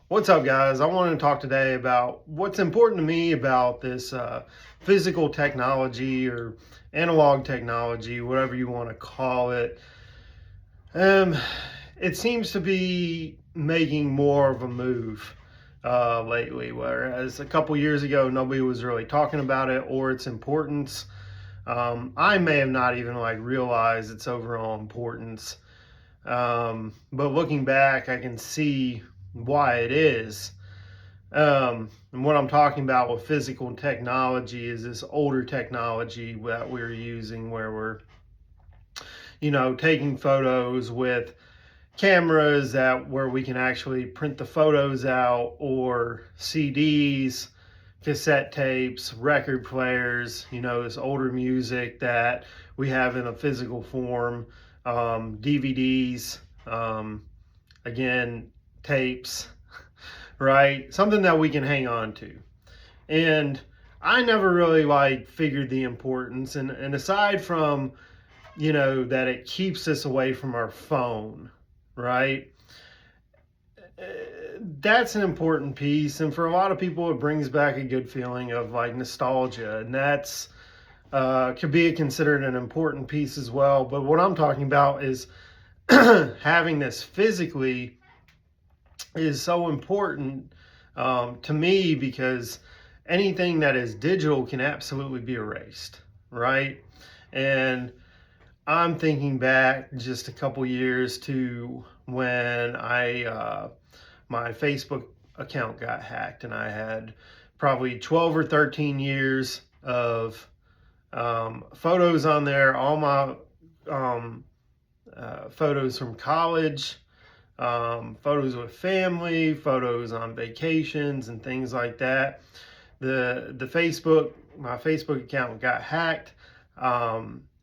What's up, guys? I want to talk today about what's important to me about this physical technology or analog technology, whatever you want to call it. Um, it seems to be making more of a move lately, whereas a couple years ago, nobody was really talking about it or its importance. I may have not even realized its overall importance. But looking back, I can see why it is. And what I'm talking about with physical technology is this older technology that we're using where we're, taking photos with cameras that where we can actually print the photos out or CDs, cassette tapes, record players, this older music that we have in a physical form, DVDs, again, tapes, right? Something that we can hang on to. And I never really figured the importance. And aside from, that it keeps us away from our phone, right? That's an important piece. And for a lot of people, it brings back a good feeling of nostalgia. And that's could be considered an important piece as well. But what I'm talking about is having this physically is so important to me because anything that is digital can absolutely be erased, right? And I'm thinking back just a couple years to when my Facebook account got hacked, and I had probably 12 or 13 years of photos on there, all my photos from college, photos with family, photos on vacations, and things like that. My Facebook account got hacked.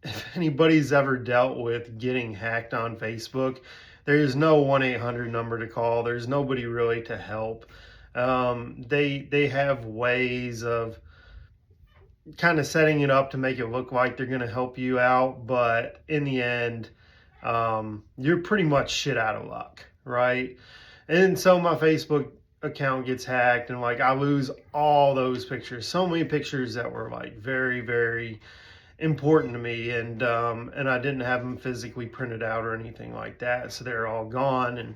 If anybody's ever dealt with getting hacked on Facebook, there's no 1-800 number to call. There's nobody really to help. They have ways of kind of setting it up to make it look like they're going to help you out, but in the end, you're pretty much shit out of luck, right? And so my Facebook account gets hacked, and I lose all those pictures. So many pictures that were very, very important to me, and I didn't have them physically printed out or anything like that, so they're all gone. And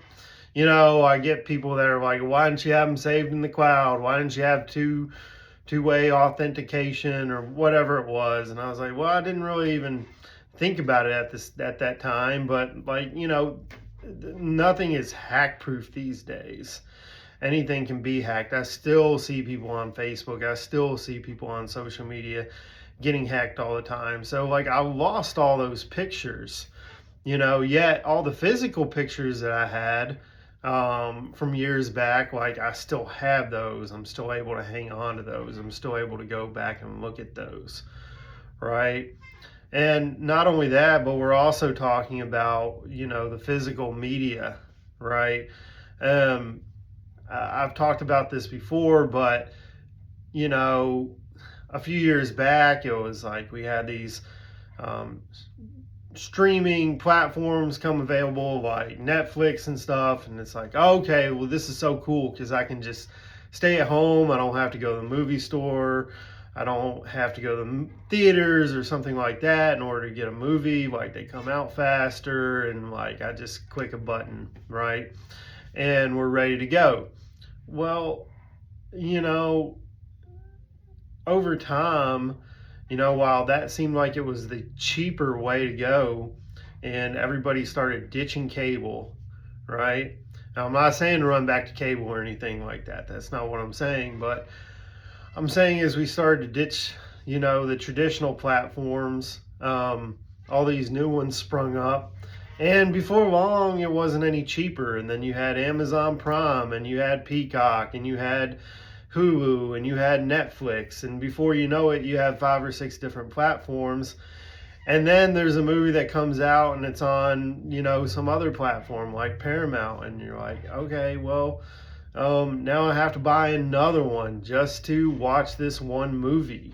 I get people that are like, "Why didn't you have them saved in the cloud? Why didn't you have two-way authentication or whatever it was?" And I was like, "Well, I didn't really even think about it at that time, but nothing is hack proof these days. Anything can be hacked. I still see people on Facebook. I still see people on social media getting hacked all the time. So I lost all those pictures, yet all the physical pictures that I had from years back, I still have those. I'm still able to hang on to those. I'm still able to go back and look at those, right? And not only that, but we're also talking about, the physical media, right? Um, I've talked about this before, but, a few years back, it was we had these um, streaming platforms come available like Netflix and stuff. And it's okay, well, this is so cool because I can just stay at home. I don't have to go to the movie store. I don't have to go to the theaters or something like that in order to get a movie. They come out faster, and I just click a button, right? And we're ready to go. Well, you know, over time, while that seemed like it was the cheaper way to go, and everybody started ditching cable, right? Now, I'm not saying to run back to cable or anything like that. That's not what I'm saying. But I'm saying as we started to ditch, the traditional platforms, all these new ones sprung up. And before long, it wasn't any cheaper. And then you had Amazon Prime, and you had Peacock, and you had Hulu, and you had Netflix. And before you know it, you have 5 or 6 different platforms. And then there's a movie that comes out and it's on, some other platform like Paramount. And you're like, okay, well, now I have to buy another one just to watch this one movie.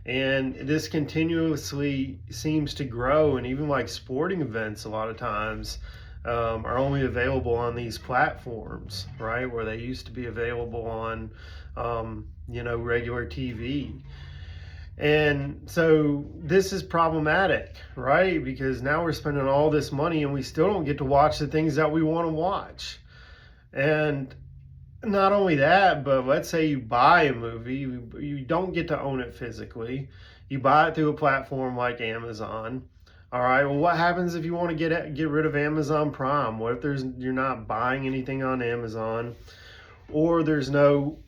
And this continuously seems to grow. And even sporting events, a lot of times, are only available on these platforms, right? Where they used to be available on, regular TV. And so this is problematic, right? Because now we're spending all this money and we still don't get to watch the things that we want to watch. And not only that, but let's say you buy a movie, you don't get to own it physically. You buy it through a platform like Amazon. All right. Well, what happens if you want to get rid of Amazon Prime? What if you're not buying anything on Amazon, or there's no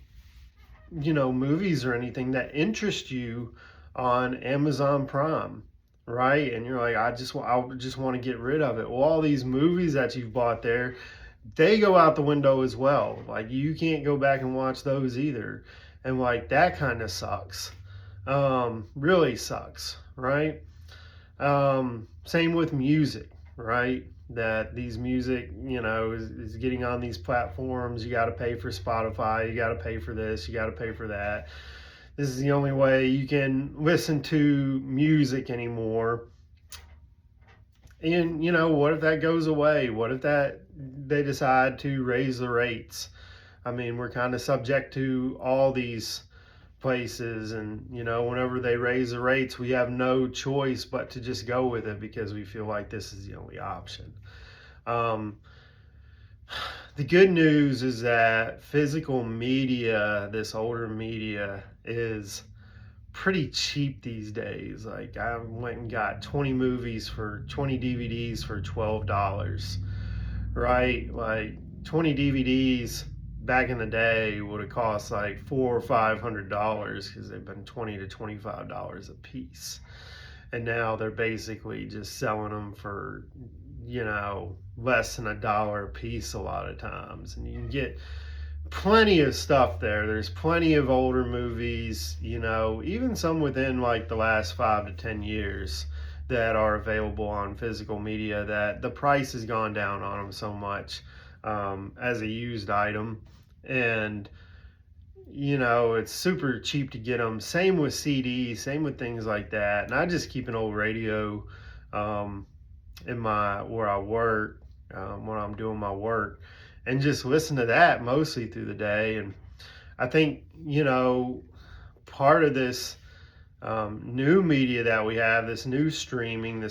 movies or anything that interest you on Amazon Prime, right? And you're like, I just want to get rid of it. Well, all these movies that you've bought there, they go out the window as well. Like you can't go back and watch those either. And like that kind of sucks. Really sucks, right? Same with music, right? That these music, is getting on these platforms. You got to pay for Spotify. You got to pay for this. You got to pay for that. This is the only way you can listen to music anymore. And what if that goes away? What if they decide to raise the rates? I mean, we're kind of subject to all these places, and whenever they raise the rates, we have no choice but to just go with it because we feel like this is the only option. The good news is that physical media, this older media, is pretty cheap these days. Like I went and got 20 DVDs for $12, right? Like 20 DVDs back in the day would have cost like $400 or $500 because they've been $20 to $25 a piece. And now they're basically just selling them for, less than $1 a piece a lot of times. And you can get plenty of stuff there. There's plenty of older movies, even some within like the last 5 to 10 years that are available on physical media that the price has gone down on them so much as a used item. And it's super cheap to get them. Same with CDs, same with things like that. And I just keep an old radio in where I work when I'm doing my work, and just listen to that mostly through the day. And I think part of this new media that we have, this new streaming,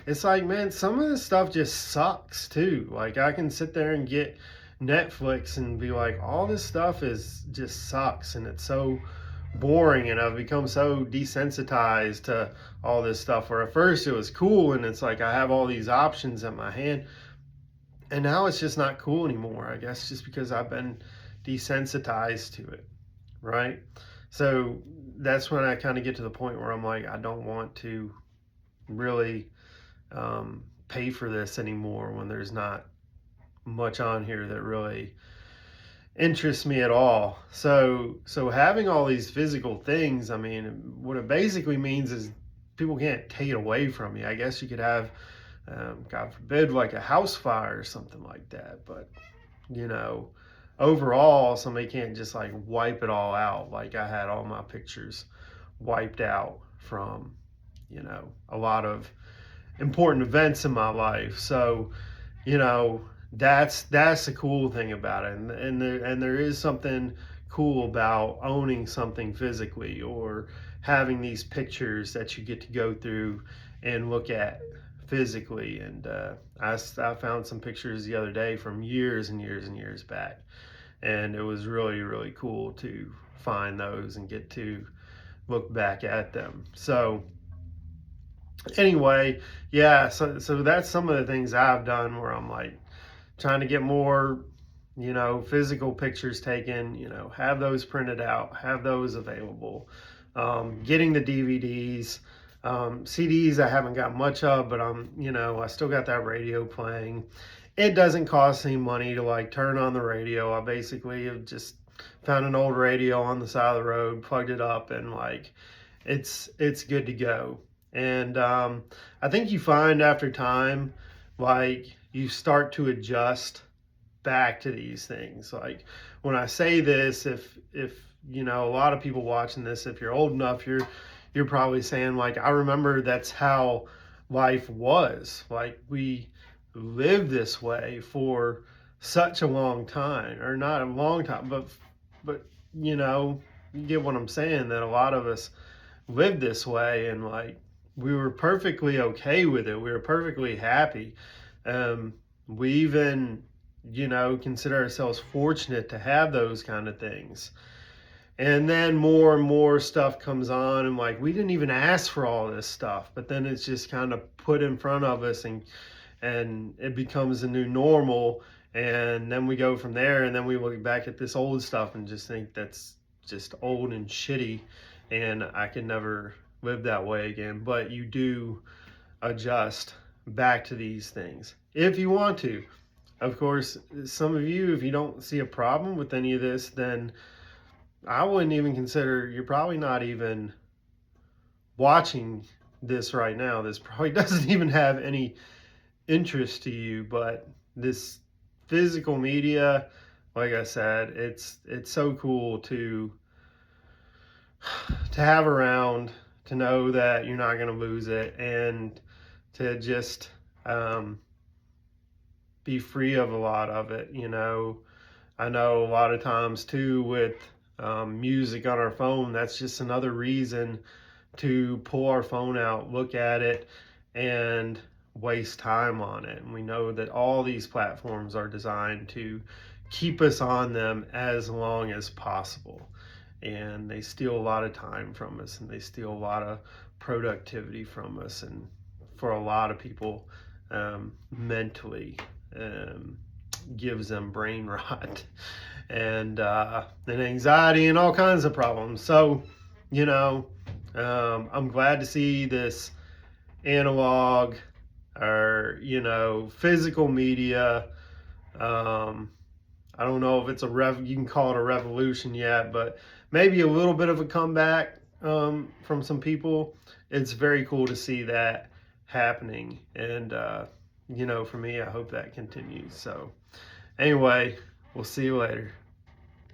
it's like, man, some of this stuff just sucks too. Like I can sit there and get Netflix and be like, all this stuff just sucks, and it's so boring, and I've become so desensitized to all this stuff, where at first it was cool and it's like I have all these options at my hand, and now it's just not cool anymore. I guess just because I've been desensitized to it, right? So that's when I kind of get to the point where I'm like, I don't want to really pay for this anymore when there's not much on here that really interests me at all. So having all these physical things, I mean, what it basically means is people can't take it away from you. I guess you could have, God forbid, like a house fire or something like that. But, overall, somebody can't just like wipe it all out. Like I had all my pictures wiped out from, a lot of important events in my life. So, that's the cool thing about it. And there is something cool about owning something physically, or having these pictures that you get to go through and look at physically. And I found some pictures the other day from years and years and years back, and it was really, really cool to find those and get to look back at them. So anyway, yeah, so that's some of the things I've done, where I'm like trying to get more physical pictures taken, have those printed out, have those available, getting the DVDs. CDs I haven't got much of, but I still got that radio playing. It doesn't cost any money to like turn on the radio. I basically have just found an old radio on the side of the road, plugged it up, and like it's good to go. And I think you find after time, like you start to adjust back to these things. Like when I say this, if a lot of people watching this, if you're old enough, you're probably saying like, I remember that's how life was. Like we lived this way for such a long time, or not a long time, but you know, you get what I'm saying, that a lot of us lived this way, and like we were perfectly okay with it. We were perfectly happy. Um, we even, you know, consider ourselves fortunate to have those kind of things. And then more and more stuff comes on, and like we didn't even ask for all this stuff, but then it's just kind of put in front of us, and it becomes a new normal. And then we go from there, and then we look back at this old stuff and just think that's just old and shitty, and I can never live that way again. But you do adjust back to these things if you want to. Of course, some of you, if you don't see a problem with any of this, then I wouldn't even consider, you're probably not even watching this right now. This probably doesn't even have any interest to you. But this physical media, like I said, it's so cool to have around, to know that you're not going to lose it, and to just be free of a lot of it. You know, I know a lot of times too with music on our phone, that's just another reason to pull our phone out, look at it, and waste time on it. And we know that all these platforms are designed to keep us on them as long as possible. And they steal a lot of time from us, and they steal a lot of productivity from us. And for a lot of people, mentally, um, gives them brain rot and anxiety and all kinds of problems. So, you know, I'm glad to see this analog, or, you know, physical media. I don't know if it's you can call it a revolution yet, but maybe a little bit of a comeback from some people. It's very cool to see that happening. And, you know, for me, I hope that continues. So, anyway, we'll see you later.